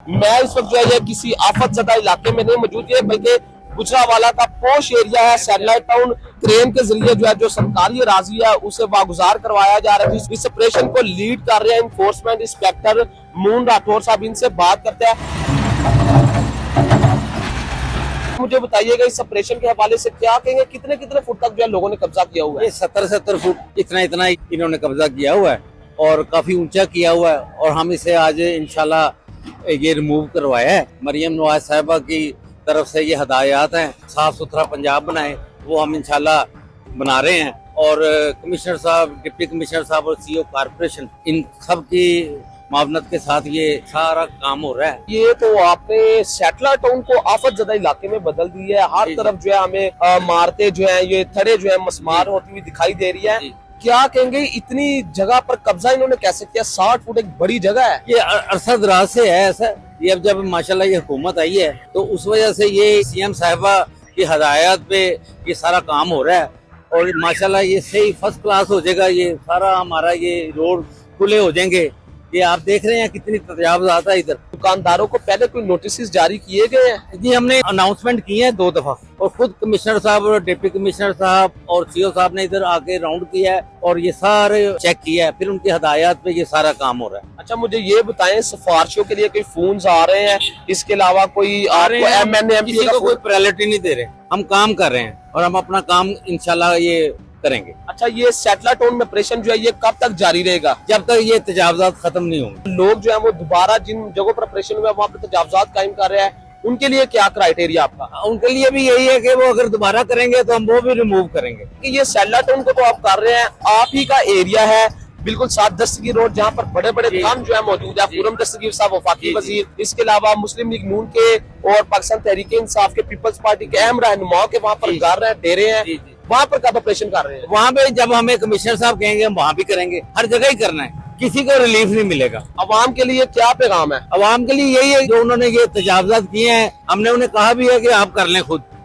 मैं इस वक्त जो है ये किसी आफत ज़दा इलाके में नहीं मौजूद है, बल्कि गुजरावाला का पोश एरिया है। सैटेलाइट टाउन क्रेन के जरिए जो है जो सरकारी अराजी है उसे वागुजार करवाया जा रहा है। इस ऑपरेशन को लीड कर रहे हैं इन्फोर्समेंट इंस्पेक्टर मून राठौर साहब। इनसे बात करते हैं। मुझे बताइएगा इस ऑपरेशन के हवाले से क्या कहेंगे, कितने कितने फुट तक जो है लोगों ने कब्जा किया हुआ है? ये 70 फुट इतना इन्होंने कब्जा किया हुआ है और काफी ऊंचा किया हुआ है। और हम इसे आज इंशाल्लाह ये रिमूव करवाया है। मरियम नवाज साहिबा की तरफ से ये हदायत हैं, साफ सुथरा पंजाब बनाए, वो हम इंशाल्लाह बना रहे हैं। और कमिश्नर साहब, डिप्टी कमिश्नर साहब और सीईओ कॉर्पोरेशन, इन सब की मावनत के साथ ये सारा काम हो रहा है। ये तो आपने सैटेलाइट टाउन को आफत ज़दा इलाके में बदल दी है। हर तरफ जो है हमें मारते जो है ये थड़े जो है मस्मार होती हुई दिखाई दे रही है। क्या कहेंगे, इतनी जगह पर कब्जा इन्होंने कैसे किया? 60 फुट एक बड़ी जगह है। ये अरसा दराज से है ऐसा। ये अब जब माशाल्लाह ये हुकूमत आई है तो उस वजह से ये सीएम साहिबा की हदायत पे ये सारा काम हो रहा है। और माशाल्लाह ये सही फर्स्ट क्लास हो जाएगा। ये सारा हमारा ये रोड खुले हो जाएंगे। ये आप देख रहे हैं कितनी तजावुज़ात है इधर। दुकानदारों को पहले कोई नोटिस जारी किए गए हैं? जी, हमने अनाउंसमेंट किए हैं 2 दफा, और खुद कमिश्नर साहब और डिप्टी कमिश्नर साहब और सीईओ साहब ने इधर आके राउंड किया है और ये सारे चेक किया है। फिर उनकी हदायत पे ये सारा काम हो रहा है। अच्छा, मुझे ये बताएं, सिफारिशों के लिए कोई फोन आ रहे हैं? इसके अलावा कोई आपको MNA किसी को कोई प्रायोरिटी नहीं दे रहे। हम काम कर रहे हैं और हम अपना काम इंशाल्लाह ये करेंगे। अच्छा, ये सैटेलाइट टाउन में ऑपरेशन जो है ये कब तक जारी रहेगा? जब तक ये तजावुज़ात खत्म नहीं होंगे। लोग जो है वो दोबारा जिन जगहों पर ऑपरेशन हुआ वहाँ पे तजावुज़ात कायम कर रहे हैं, उनके लिए क्या क्राइटेरिया आपका? उनके लिए भी यही है कि वो अगर दोबारा करेंगे तो हम वो भी रिमूव करेंगे। कि ये सैटेलाइट टाउन को तो आप कर रहे हैं, आप ही का एरिया है बिल्कुल साथ दस्तगीर रोड, जहाँ पर बड़े बड़े काम जो है मौजूद है। पूरम दस्तगीर साहब वफाकी वजीर, इसके अलावा मुस्लिम लीग नून के और पाकिस्तान तहरीक इंसाफ के, पीपल्स पार्टी के अहम रहनुमाओं के वहाँ पर घर हैं, डेरे हैं, वहाँ पर कब ऑपरेशन कर रहे हैं? वहाँ पे जब हमें कमिश्नर साहब कहेंगे हम वहाँ भी करेंगे। हर जगह ही करना है, किसी को रिलीफ नहीं मिलेगा। अवाम के लिए क्या पैगाम है? अवाम के लिए यही है, जो उन्होंने ये तजावुज़ात किए हैं हमने उन्हें कहा भी है कि आप कर लें खुद।